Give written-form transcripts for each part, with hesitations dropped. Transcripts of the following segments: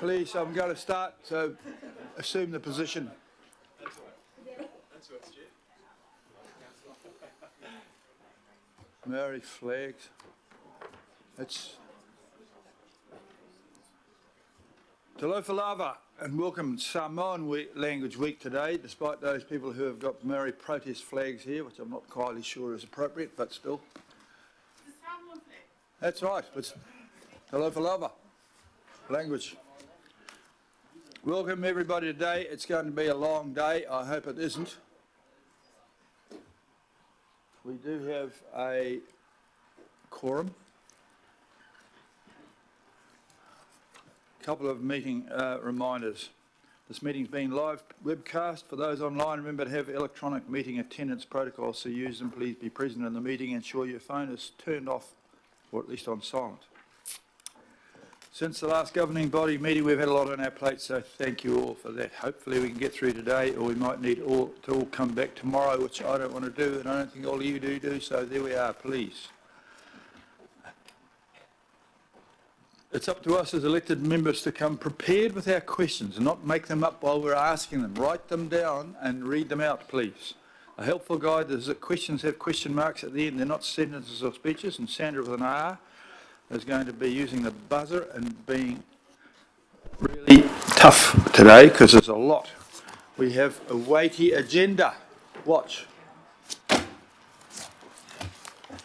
Please, I'm going to start, so assume the position. Maori flags. It's Talofa Lava and welcome Samoan Language Week today, despite those people who have got Maori protest flags here, which I'm not quite sure is appropriate, but still. The Samoan flag. That's right, it's Talofa Lava language. Welcome everybody today. It's going to be a long day. I hope it isn't. We do have a quorum. A couple of meeting reminders. This meeting's being live webcast. For those online, remember to have electronic meeting attendance protocols, so use them. Please be present in the meeting. Ensure your phone is turned off or at least on silent. Since the last governing body meeting, we've had a lot on our plate, so thank you all for that. Hopefully we can get through today, or we might need to all come back tomorrow, which I don't want to do, and I don't think all of you do, so there we are, please. It's up to us as elected members to come prepared with our questions and not make them up while we're asking them. Write them down and read them out, please. A helpful guide is that questions have question marks at the end. They're not sentences or speeches, and Sandra with an R is going to be using the buzzer and being really tough today because there's a lot. We have a weighty agenda. Watch.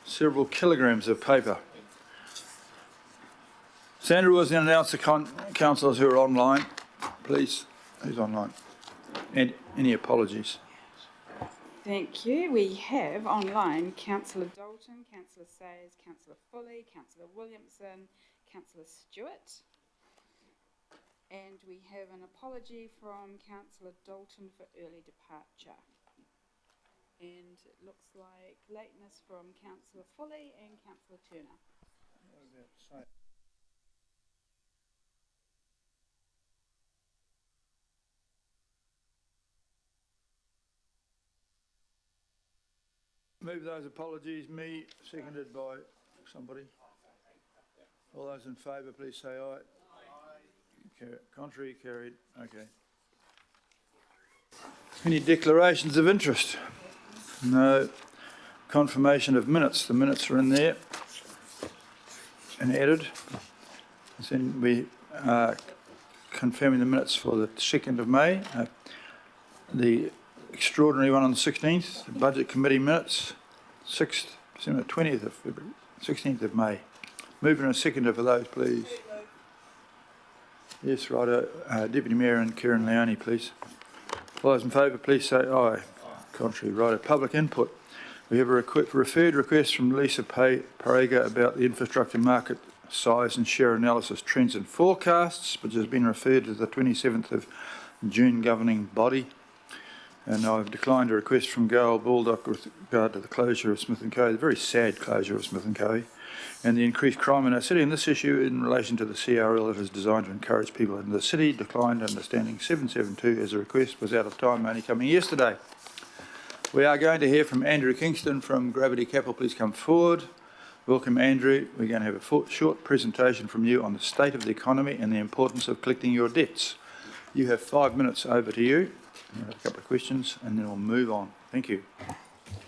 Several kilograms of paper. Sandra was going to announce the councillors who are online. Please, who's online? And any apologies? Thank you. We have online Councillor Dalton, Councillor Sayers, Councillor Foley, Councillor Williamson, Councillor Stewart. And we have an apology from Councillor Dalton for early departure. And it looks like lateness from Councillor Foley and Councillor Turner. Move those apologies. Me, seconded by somebody. All those in favour, please say aye. Aye. Contrary, carried. Okay. Any declarations of interest? No. Confirmation of minutes. The minutes are in there and added. Then we are confirming the minutes for the 2nd of May. The extraordinary one on the 16th, the Budget Committee minutes, 6th, 20th of February, 16th of May. Mover and seconder for those, please. Yes, righto. Deputy Mayor and Kieran Leone, please. All those in favour, please say aye. Contrary, righto. Public input. We have a referred request from Lisa Parega about the infrastructure market size and share analysis trends and forecasts, which has been referred to the 27th of June governing body. And I've declined a request from Gail Baldock with regard to the closure of Smith & Co, the very sad closure of Smith & Co, and the increased crime in our city. And this issue in relation to the CRL that is designed to encourage people in the city declined understanding 772 as a request was out of time, only coming yesterday. We are going to hear from Andrew Kingston from Gravity Capital. Please come forward. Welcome, Andrew. We're going to have a short presentation from you on the state of the economy and the importance of collecting your debts. You have 5 minutes. Over to you. A couple of questions and then we'll move on. Thank you.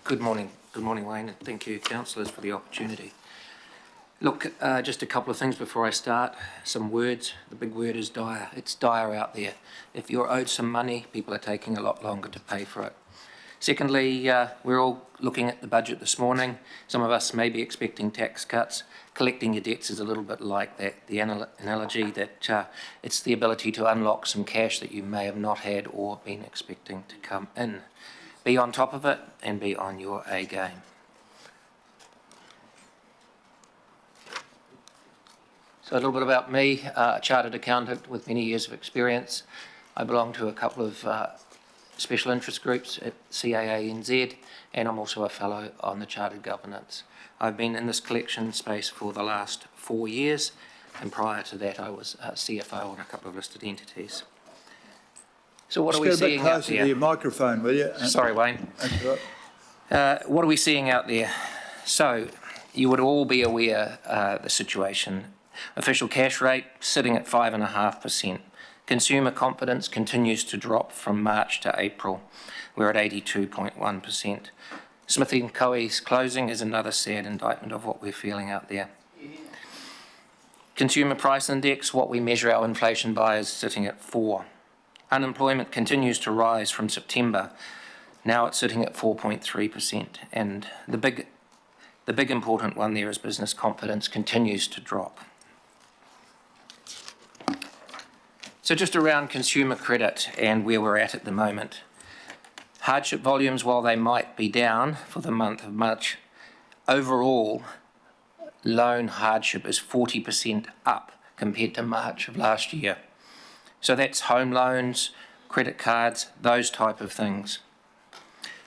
Good morning, Wayne, and thank you, councillors, for the opportunity. Look, just a couple of things before I start. Some words. The big word is dire. It's dire out there. If you're owed some money, people are taking a lot longer to pay for it. Secondly, we're all looking at the budget this morning. Some of us may be expecting tax cuts. Collecting your debts is a little bit like that. The analogy that it's the ability to unlock some cash that you may have not had or been expecting to come in. Be on top of it and be on your A game. So a little bit about me, a chartered accountant with many years of experience. I belong to a couple of special interest groups at CAANZ, and I'm also a fellow on the Chartered Governance. I've been in this collection space for the last 4 years, and prior to that I was CFO on a couple of listed entities. So what are we seeing out there? Closer to your microphone, will you? Sorry, Wayne. That's right. What are we seeing out there? So you would all be aware the situation Official cash rate sitting at 5.5%. Consumer confidence continues to drop from March to April. We're at 82.1%. Smith & Co.'s closing is another sad indictment of what we're feeling out there. Consumer Price Index, what we measure our inflation by, is sitting at 4. Unemployment continues to rise from September. Now it's sitting at 4.3%. And the big important one there is business confidence continues to drop. So just around consumer credit and where we're at the moment. Hardship volumes, while they might be down for the month of March, overall loan hardship is 40% up compared to March of last year. So that's home loans, credit cards, those type of things.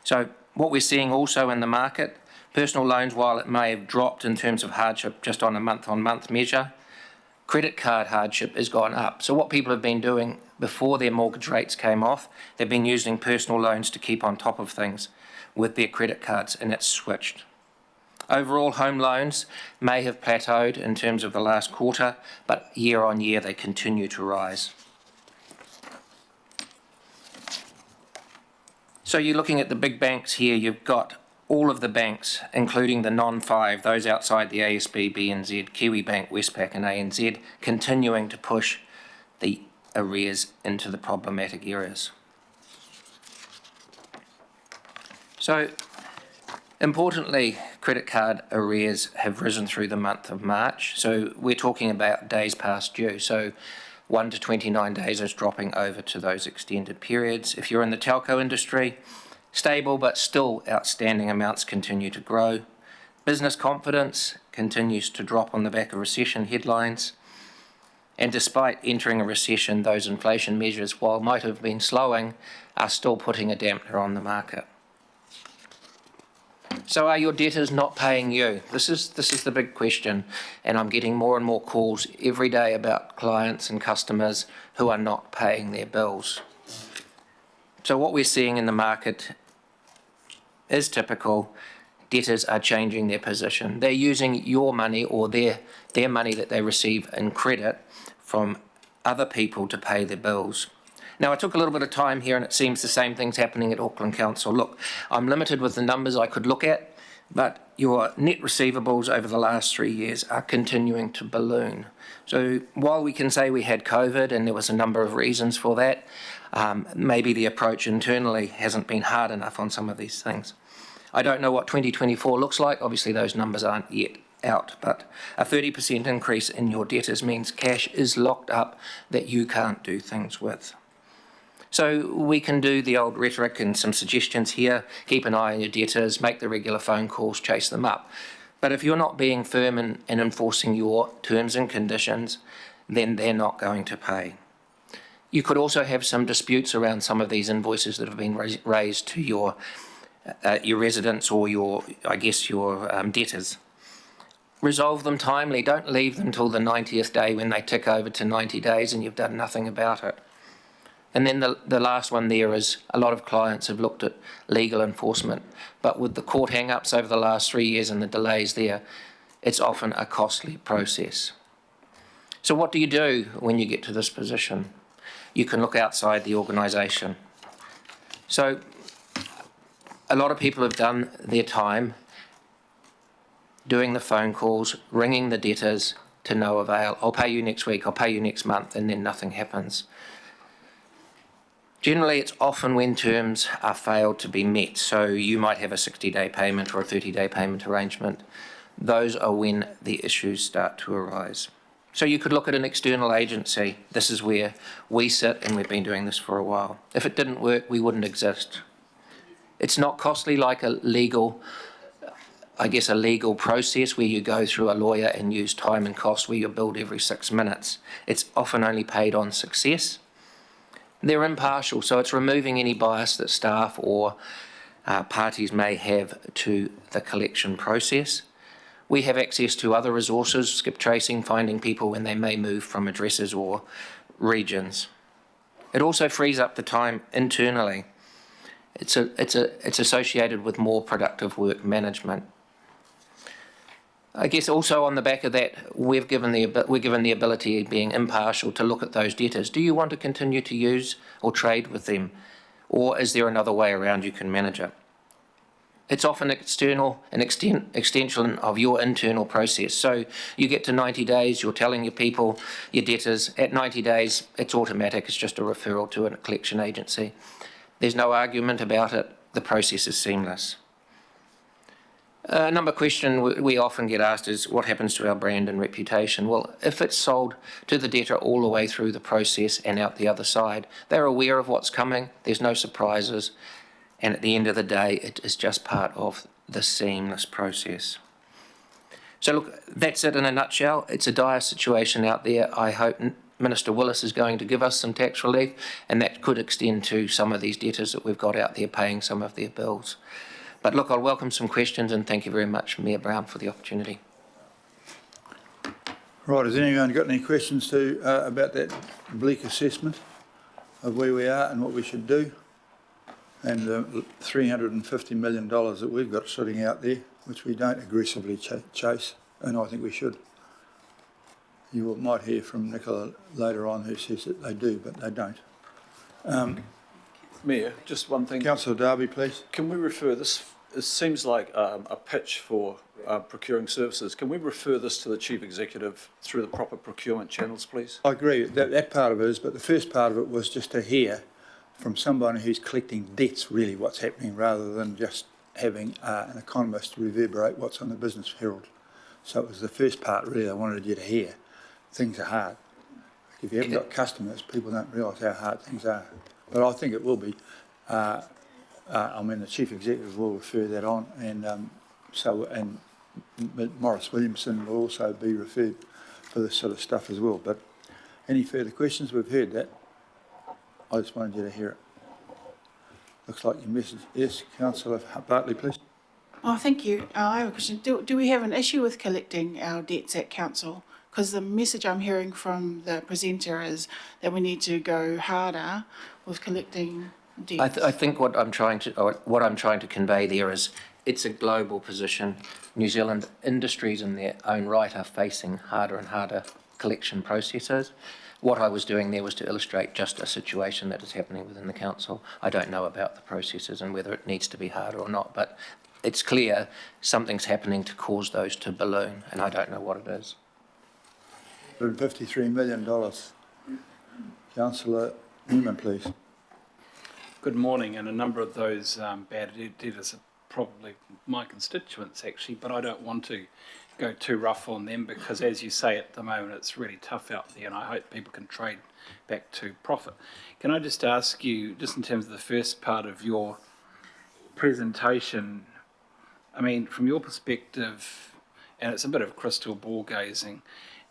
So what we're seeing also in the market, personal loans, while it may have dropped in terms of hardship just on a month-on-month measure, credit card hardship has gone up. So what people have been doing before their mortgage rates came off, they've been using personal loans to keep on top of things with their credit cards, and it's switched. Overall, home loans may have plateaued in terms of the last quarter, but year on year they continue to rise. So you're looking at the big banks here. You've got all of the banks, including the non-5, those outside the ASB, BNZ, Kiwi Bank, Westpac and ANZ, continuing to push the arrears into the problematic areas. So, importantly, credit card arrears have risen through the month of March. So we're talking about days past due. So 1 to 29 days is dropping over to those extended periods. If you're in the telco industry, stable but still outstanding amounts continue to grow. Business confidence continues to drop on the back of recession headlines. And despite entering a recession, those inflation measures, while might have been slowing, are still putting a dampener on the market. So are your debtors not paying you? This is the big question, and I'm getting more and more calls every day about clients and customers who are not paying their bills. So what we're seeing in the market is typical. Debtors are changing their position. They're using your money or their money that they receive in credit from other people to pay their bills. Now, I took a little bit of time here and it seems the same thing's happening at Auckland Council. Look, I'm limited with the numbers I could look at, but your net receivables over the last 3 years are continuing to balloon. So while we can say we had COVID and there was a number of reasons for that, maybe the approach internally hasn't been hard enough on some of these things. I don't know what 2024 looks like. Obviously, those numbers aren't yet out, but a 30% increase in your debtors means cash is locked up that you can't do things with. So we can do the old rhetoric and some suggestions here. Keep an eye on your debtors, make the regular phone calls, chase them up. But if you're not being firm in enforcing your terms and conditions, then they're not going to pay. You could also have some disputes around some of these invoices that have been raised to your residents or your debtors. Resolve them timely. Don't leave them till the 90th day when they tick over to 90 days and you've done nothing about it. And then the last one there is a lot of clients have looked at legal enforcement, but with the court hang-ups over the last 3 years and the delays there, it's often a costly process. So what do you do when you get to this position? You can look outside the organisation. So a lot of people have done their time doing the phone calls, ringing the debtors to no avail. I'll pay you next week, I'll pay you next month, and then nothing happens. Generally, it's often when terms are failed to be met. So you might have a 60-day payment or a 30-day payment arrangement. Those are when the issues start to arise. So you could look at an external agency. This is where we sit, and we've been doing this for a while. If it didn't work, we wouldn't exist. It's not costly like a legal process where you go through a lawyer and use time and cost where you're billed every 6 minutes. It's often only paid on success. They're impartial, so it's removing any bias that staff or parties may have to the collection process. We have access to other resources, skip tracing, finding people when they may move from addresses or regions. It also frees up the time internally. It's associated with more productive work management. I guess also on the back of that, we're given the ability, being impartial, to look at those debtors. Do you want to continue to use or trade with them, or is there another way around you can manage it? It's often an extension of your internal process. So you get to 90 days, you're telling your people, your debtors, at 90 days, it's automatic, it's just a referral to a collection agency. There's no argument about it, the process is seamless. Another question we often get asked is, what happens to our brand and reputation? Well, if it's sold to the debtor all the way through the process and out the other side, they're aware of what's coming, there's no surprises, and at the end of the day, it is just part of the seamless process. So look, that's it in a nutshell. It's a dire situation out there. I hope Minister Willis is going to give us some tax relief, and that could extend to some of these debtors that we've got out there paying some of their bills. But look, I'll welcome some questions, and thank you very much, Mayor Brown, for the opportunity. Right, has anyone got any questions about that bleak assessment of where we are and what we should do? And the $350 million that we've got sitting out there, which we don't aggressively chase, and I think we should. You might hear from Nicola later on who says that they do, but they don't. Mayor, just one thing. Councillor Darby, please. Can we refer this, it seems like a pitch for procuring services. Can we refer this to the Chief Executive through the proper procurement channels, please? I agree, that part of it is, but the first part of it was just to hear from somebody who's collecting debts really what's happening, rather than just having an economist reverberate what's on the Business Herald. So it was the first part really I wanted you to hear. Things are hard. If you haven't got customers, people don't realise how hard things are. But I think it will be. I mean, the Chief Executive will refer that on, and and Maurice Williamson will also be referred for this sort of stuff as well. But any further questions? We've heard that. I just wanted you to hear it. Looks like your message. Yes, Councillor Bartley, please. Oh, thank you. I have a question. Do we have an issue with collecting our debts at council? Because the message I'm hearing from the presenter is that we need to go harder with collecting debts. I think what I'm trying to convey there is, it's a global position. New Zealand industries in their own right are facing harder and harder collection processes. What I was doing there was to illustrate just a situation that is happening within the council. I don't know about the processes and whether it needs to be harder or not, but it's clear something's happening to cause those to balloon, and I don't know what it is. $53 million. Councillor Newman, please. Good morning, and a number of those bad debtors are probably my constituents actually, but I don't want to go too rough on them because, as you say, at the moment it's really tough out there, and I hope people can trade back to profit. Can I just ask you, just in terms of the first part of your presentation, I mean, from your perspective, and it's a bit of crystal ball gazing,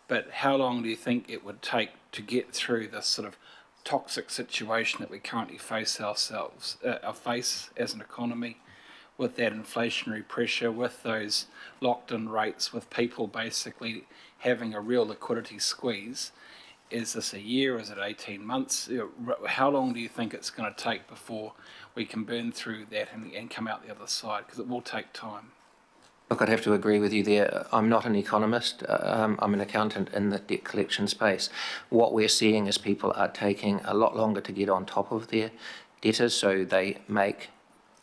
but how long do you think it would take to get through this sort of toxic situation that we currently face ourselves, face as an economy, with that inflationary pressure, with those locked-in rates, with people basically having a real liquidity squeeze? Is this a year? Is it 18 months? How long do you think it's going to take before we can burn through that and come out the other side? Because it will take time. Look, I'd have to agree with you there. I'm not an economist. I'm an accountant in the debt collection space. What we're seeing is people are taking a lot longer to get on top of their debtors, so they make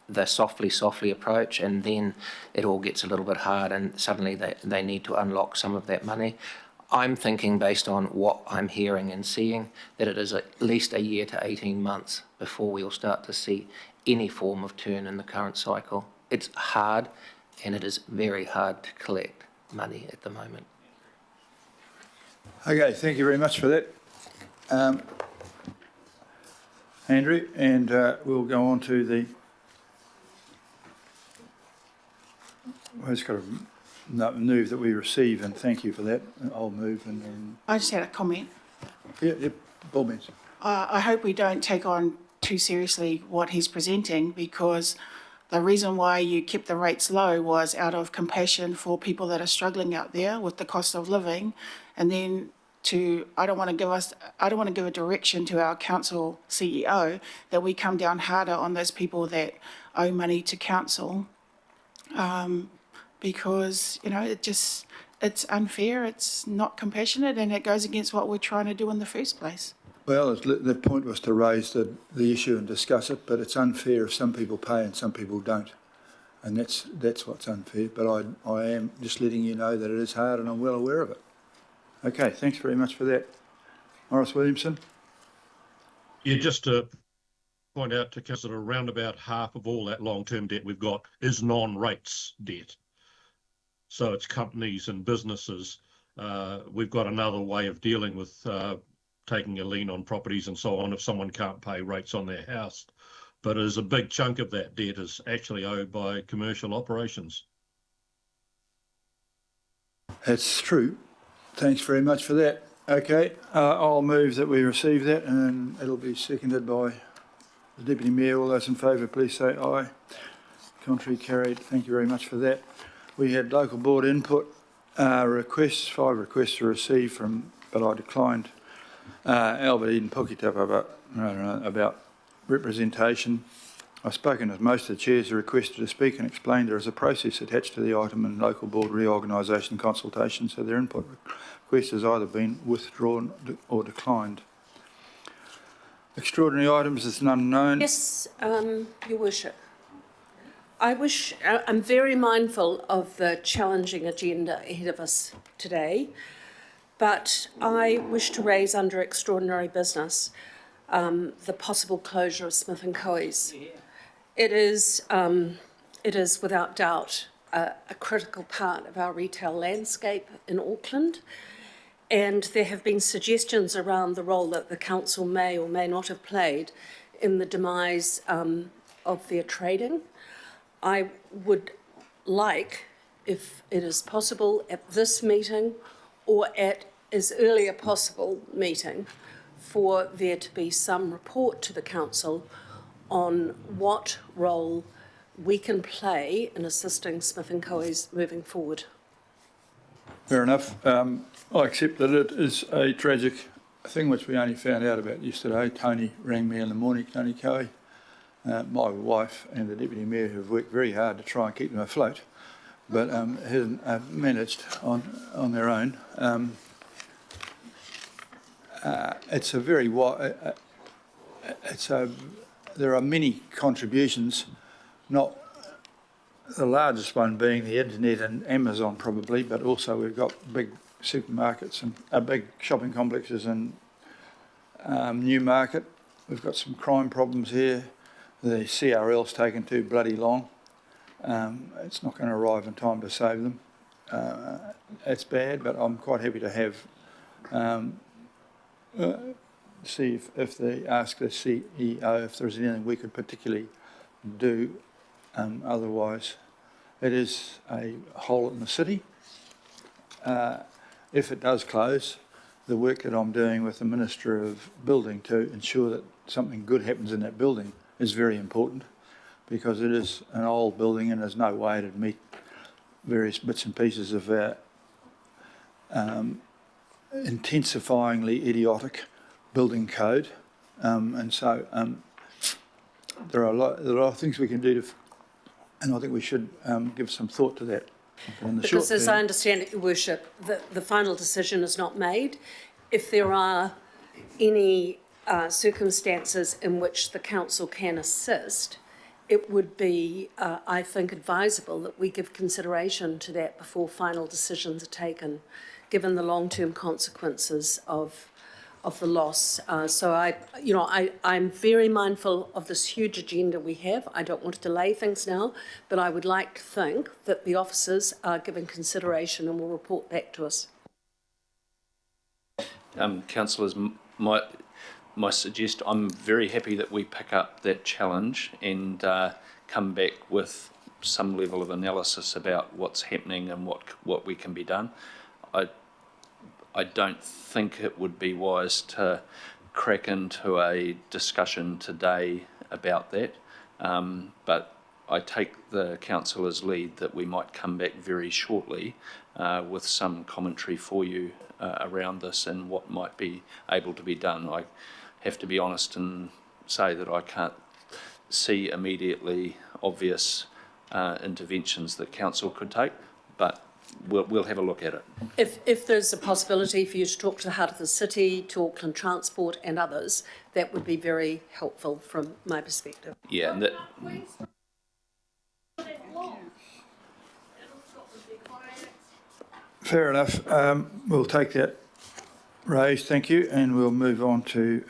the softly approach, and then it all gets a little bit hard, and suddenly they need to unlock some of that money. I'm thinking, based on what I'm hearing and seeing, that it is at least a year to 18 months before we'll start to see any form of turn in the current cycle. It's hard, and it is very hard to collect money at the moment. Okay, thank you very much for that, Andrew, and we'll go on to the... Well, it's got a move that we receive, and thank you for that. I'll move and... I just had a comment. Yeah, Bill Benson. I hope we don't take on too seriously what he's presenting, because the reason why you kept the rates low was out of compassion for people that are struggling out there with the cost of living. And then I don't want to give a direction to our council CEO that we come down harder on those people that owe money to council. because, you know, it's unfair, it's not compassionate, and it goes against what we're trying to do in the first place. Well, the point was to raise the issue and discuss it, but it's unfair if some people pay and some people don't. And that's what's unfair, but I am just letting you know that it is hard and I'm well aware of it. Okay, thanks very much for that. Morris Williamson? Yeah, just to point out to Councillor, around about half of all that long-term debt we've got is non-rates debt. So it's companies and businesses. We've got another way of dealing with taking a lien on properties and so on if someone can't pay rates on their house. But as a big chunk of that debt is actually owed by commercial operations. That's true. Thanks very much for that. Okay, I'll move that we receive that, and it'll be seconded by the Deputy Mayor. All those in favour, please say aye. Contrary, carried. Thank you very much for that. We had local board input requests. 5 requests were received from, but I declined. Albert Eden Pukitapa about representation. I've spoken with most of the chairs who requested to speak and explained there is a process attached to the item in local board reorganisation consultation, so their input request has either been withdrawn or declined. Extraordinary items is none known. Yes, Your Worship. I'm very mindful of the challenging agenda ahead of us today, but I wish to raise under extraordinary business the possible closure of Smith & Co's. It is without doubt a critical part of our retail landscape in Auckland, and there have been suggestions around the role that the council may or may not have played in the demise of their trading. I would like, if it is possible at this meeting or at as early a possible meeting, for there to be some report to the council on what role we can play in assisting Smith & Co's moving forward. Fair enough. I accept that it is a tragic thing which we only found out about yesterday. Tony rang me in the morning, Tony Coe. My wife and the Deputy Mayor have worked very hard to try and keep them afloat, but hasn't managed on their own. It's a very there are many contributions, not the largest one being the internet and Amazon probably, but also we've got big supermarkets and big shopping complexes in Newmarket. We've got some crime problems here. The CRL's taken too bloody long. It's not going to arrive in time to save them. It's bad, but I'm quite happy to have see if they ask the CEO if there's anything we could particularly do. Otherwise, it is a hole in the city. If it does close, the work that I'm doing with the Minister of Building to ensure that something good happens in that building is very important, because it is an old building and there's no way to meet various bits and pieces of our intensifyingly idiotic building code, and so there are a lot of things we can do to, and I think we should give some thought to that. Because as I understand it, Your Worship, the final decision is not made. If there are any circumstances in which the council can assist, it would be, I think, advisable that we give consideration to that before final decisions are taken, given the long-term consequences of the loss. So I'm very mindful of this huge agenda we have. I don't want to delay things now, but I would like to think that the officers are giving consideration and will report back to us. Councillors, my suggest, I'm very happy that we pick up that challenge and come back with some level of analysis about what's happening and what we can be done. I don't think it would be wise to crack into a discussion today about that, but I take the councillor's lead that we might come back very shortly with some commentary for you around this and what might be able to be done. I have to be honest and say that I can't see immediately obvious interventions that council could take, but we'll have a look at it. If there's a possibility for you to talk to the Heart of the City, to Auckland Transport and others, that would be very helpful from my perspective. Yeah, and that, Fair enough. We'll take that raised, thank you, and we'll move on to